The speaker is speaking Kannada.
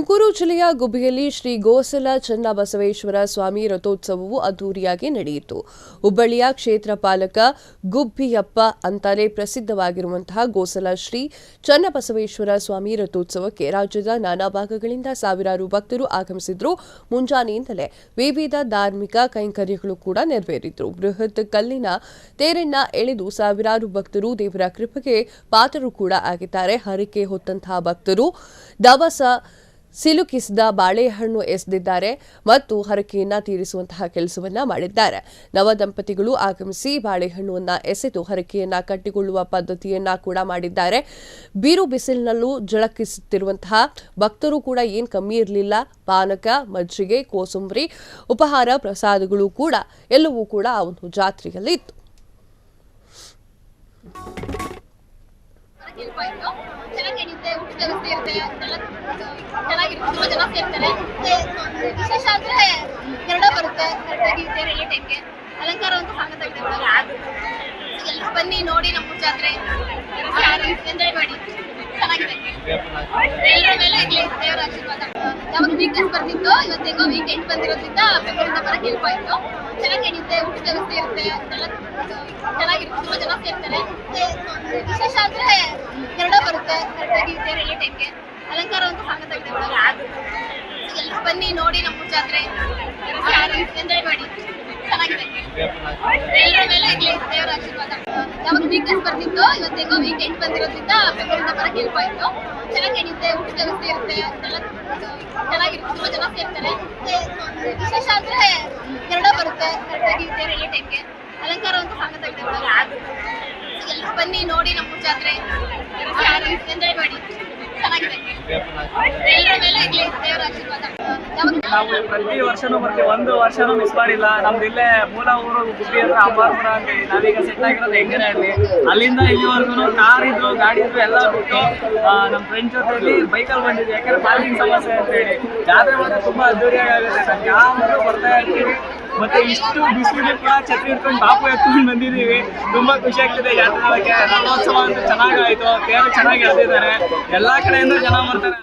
ತುಮಕೂರು ಜಿಲ್ಲೆಯ ಗುಬ್ಬಿಯಲ್ಲಿ ಶ್ರೀ ಗೋಸಲ ಚನ್ನಬಸವೇಶ್ವರ ಸ್ವಾಮಿ ರಥೋತ್ಸವವು ಅದ್ದೂರಿಯಾಗಿ ನಡೆಯಿತು. ಹುಬ್ಬಳ್ಳಿಯ ಕ್ಷೇತ್ರ ಪಾಲಕ ಗುಬ್ಬಿಯಪ್ಪ ಅಂತಲೇ ಪ್ರಸಿದ್ಧವಾಗಿರುವಂತಹ ಗೋಸಲ ಶ್ರೀ ಚನ್ನಬಸವೇಶ್ವರ ಸ್ವಾಮಿ ರಥೋತ್ಸವಕ್ಕೆ ರಾಜ್ಯದ ನಾನಾ ಭಾಗಗಳಿಂದ ಸಾವಿರಾರು ಭಕ್ತರು ಆಗಮಿಸಿದ್ರು. ಮುಂಜಾನೆಯಿಂದಲೇ ವಿವಿಧ ಧಾರ್ಮಿಕ ಕೈಂಕರ್ಯಗಳು ಕೂಡ ನೆರವೇರಿದ್ರು. ಬೃಹತ್ ಕಲ್ಲಿನ ತೇರನ್ನ ಎಳೆದು ಸಾವಿರಾರು ಭಕ್ತರು ದೇವರ ಕೃಪೆಗೆ ಪಾತ್ರರು ಕೂಡ ಆಗಿದ್ದಾರೆ. ಹರಕೆ ಹೊತ್ತಂತಹ ಭಕ್ತರು ದವಸ ಸಿಲುಕಿಸಿದ ಬಾಳೆಹಣ್ಣು ಎಸೆದಿದ್ದಾರೆ ಮತ್ತು ಹರಕೆಯನ್ನ ತೀರಿಸುವಂತಹ ಕೆಲಸವನ್ನ ಮಾಡಿದ್ದಾರೆ. ನವ ದಂಪತಿಗಳು ಆಗಮಿಸಿ ಬಾಳೆಹಣ್ಣುವನ್ನ ಎಸೆದು ಹರಕೆಯನ್ನ ಕಟ್ಟಿಕೊಳ್ಳುವ ಪದ್ಧತಿಯನ್ನ ಕೂಡ ಮಾಡಿದ್ದಾರೆ. ಬೀರು ಬಿಸಿಲಿನಲ್ಲೂ ಝಳಕಿಸುತ್ತಿರುವಂತಹ ಭಕ್ತರು ಕೂಡ ಏನ್ ಕಮ್ಮಿ ಇರಲಿಲ್ಲ. ಪಾನಕ, ಮಜ್ಜಿಗೆ, ಕೋಸಂಬರಿ, ಉಪಹಾರ, ಪ್ರಸಾದಗಳು ಕೂಡ ಎಲ್ಲವೂ ಕೂಡ ಆ ಒಂದು ಜಾತ್ರೆಯಲ್ಲಿ ಇತ್ತು. ಚೆನ್ನಾಗಿರುತ್ತೆ, ಊಟದ ವ್ಯವಸ್ಥೆ ಇರುತ್ತೆ, ಚೆನ್ನಾಗಿರುತ್ತೆ, ತುಂಬಾ ಜನ ಸೇರ್ತಾರೆ. ವಿಶೇಷ ಅಂದ್ರೆ ಗರುಡ ಬರುತ್ತೆ, ಕರೆಕ್ಟಾಗಿ ರೈಲ್ವೆ ಟೈಮ್ಗೆ ಅಲಂಕಾರ ಅಂತ ಸಾಕತ್ತಾಗಿದೆ. ಎಲ್ಲರೂ ಬನ್ನಿ ನೋಡಿ ನಮ್ಮ ಜಾತ್ರೆ ಎಂಜಾಯ್ ಮಾಡಿ, ಚೆನ್ನಾಗಿದೆ. ಎಲ್ಲರ ಮೇಲೆ ಇರ್ಲಿ ದೇವರ ಆಶೀರ್ವಾದ. ಯಾವಾಗ ವೀಕೆಂಡ್ ಬರ್ತಿತ್ತು, ಇವತ್ತೇಗೋ ವೀಕೆಂಡ್ ಬಂದಿರೋದ್ರಿಂದ ಬೆಂಗಳೂರಿಂದ ಬರಕ್ಕೆ ಹೆಲ್ಪ್ ಆಯ್ತು. ಚೆನ್ನಾಗಿರುತ್ತೆ, ಊಟದ ವ್ಯವಸ್ಥೆ ಇರುತ್ತೆ, ಚೆನ್ನಾಗಿರುತ್ತೆ, ತುಂಬಾ ಜನ ಸೇರ್ತಾರೆ. ವಿಶೇಷ ಅಂದ್ರೆ ಗರುಡ ಬರುತ್ತೆ, ಕರೆಕ್ಟಾಗಿ ರೈಲ್ವೆ ಟೈಮ್ಗೆ ಅಲಂಕಾರ ಅಂತ ಸಾಕತ್ತಾಗಿದೆ. ಎಲ್ಲರೂ ಬನ್ನಿ ನೋಡಿ ನಮ್ಮ ಜಾತ್ರೆ ಎಂಜಾಯ್ ಮಾಡಿ, ಚೆನ್ನಾಗಿದೆ. ಎಲ್ಲರ ಮೇಲೆ ಇರ್ಲಿ ದೇವರ ಆಶೀರ್ವಾದ. ಯಾವಾಗ ವೀಕೆಂಡ್ ಬರ್ತಿತ್ತು, ಇವತ್ತೇಗೋ ವೀಕೆಂಡ್ ಬಂದಿರೋದ್ರಿಂದ ಬೆಂಗಳೂರಿಂದ ಬರಕ್ಕೆ ಹೆಲ್ಪ್ ಆಯ್ತು. ಚೆನ್ನಾಗಿರುತ್ತೆ, ಊಟದ ವ್ಯವಸ್ಥೆ ಇರುತ್ತೆ, ಚೆನ್ನಾಗಿರುತ್ತೆ, ತುಂಬಾ ಜನ ಸೇರ್ತಾರೆ. ವಿಶೇಷ ಅಂದ್ರೆ ಗರುಡ ಬರುತ್ತೆ, ಕರೆಕ್ಟಾಗಿ ರೈಲ್ವೆ ಟೈಮ್ಗೆ ಅಲಂಕಾರ ಅಂತ ಸಾಕತ್ತಾಗಿದೆ. ಎಲ್ಲರೂ ಬನ್ನಿ ನೋಡಿ ನಮ್ಮ ಜಾತ್ರೆ ಎಂಜಾಯ್ ಮಾಡಿ, ಚೆನ್ನಾಗಿದೆ. ಎಲ್ಲರ ಮೇಲೆ ಇರ್ಲಿ ದೇವರ ಆಶೀರ್ವಾದ. ನಾವು ಪ್ರತಿ ವರ್ಷನೂ ಬರ್ತೀವಿ, ಒಂದು ವರ್ಷನೂ ಮಿಸ್ ಮಾಡಿಲ್ಲ. ನಮ್ದು ಇಲ್ಲೇ ಮೂಲ ಊರು ಗುಬ್ಬಿ ಹತ್ರ ಅಂಬಾರ್ಪುರ ಅಂತ ಹೇಳಿ. ನಾವೀಗ ಸೆಟ್ ಆಗಿರೋದು ಹೆಗ್ಗನಹಳ್ಳಿ. ಅಲ್ಲಿಂದ ಇಲ್ಲಿವರೆಗೂ ಕಾರ್ ಇದ್ರು, ಗಾಡಿ ಇದ್ರು ಎಲ್ಲ ಬಿಟ್ಟು ನಮ್ಮ ಫ್ರೆಂಡ್ ಜೊತೆಯಲ್ಲಿ ಬೈಕಲ್ಲಿ ಬಂದಿದ್ವಿ. ಯಾಕಂದ್ರೆ ಪಾರ್ಕಿಂಗ್ ಸಮಸ್ಯೆ ಅಂತ ಹೇಳಿ. ಜಾತ್ರೆ ಮಾತ್ರ ತುಂಬಾ ಅದ್ದೂರಿಯಾಗಿ ಆಗುತ್ತೆ. ನಾವು ಯಾವಾಗಲೂ ಬರ್ತಾ ಇರ್ತೀವಿ. ಮತ್ತೆ ಇಷ್ಟು ಬಿಸಿಲು ಕೂಡ ಛತ್ರಿ ಇಟ್ಕೊಂಡು ಬಾಪು ಎತ್ಕೊಂಡು ಬಂದಿದ್ದೀವಿ. ತುಂಬಾ ಖುಷಿ ಆಗ್ತಿದೆ ಜಾತ್ರೆ ಒಳಗೆ. ರಥೋತ್ಸವ ಅಂತೂ ಚೆನ್ನಾಗಾಯ್ತು, ತೇರು ಚೆನ್ನಾಗಿ ಎಳೆದಿದ್ದಾರೆ, ಎಲ್ಲಾ ಕಡೆಯಿಂದ ಜನ ಬರ್ತಾರೆ.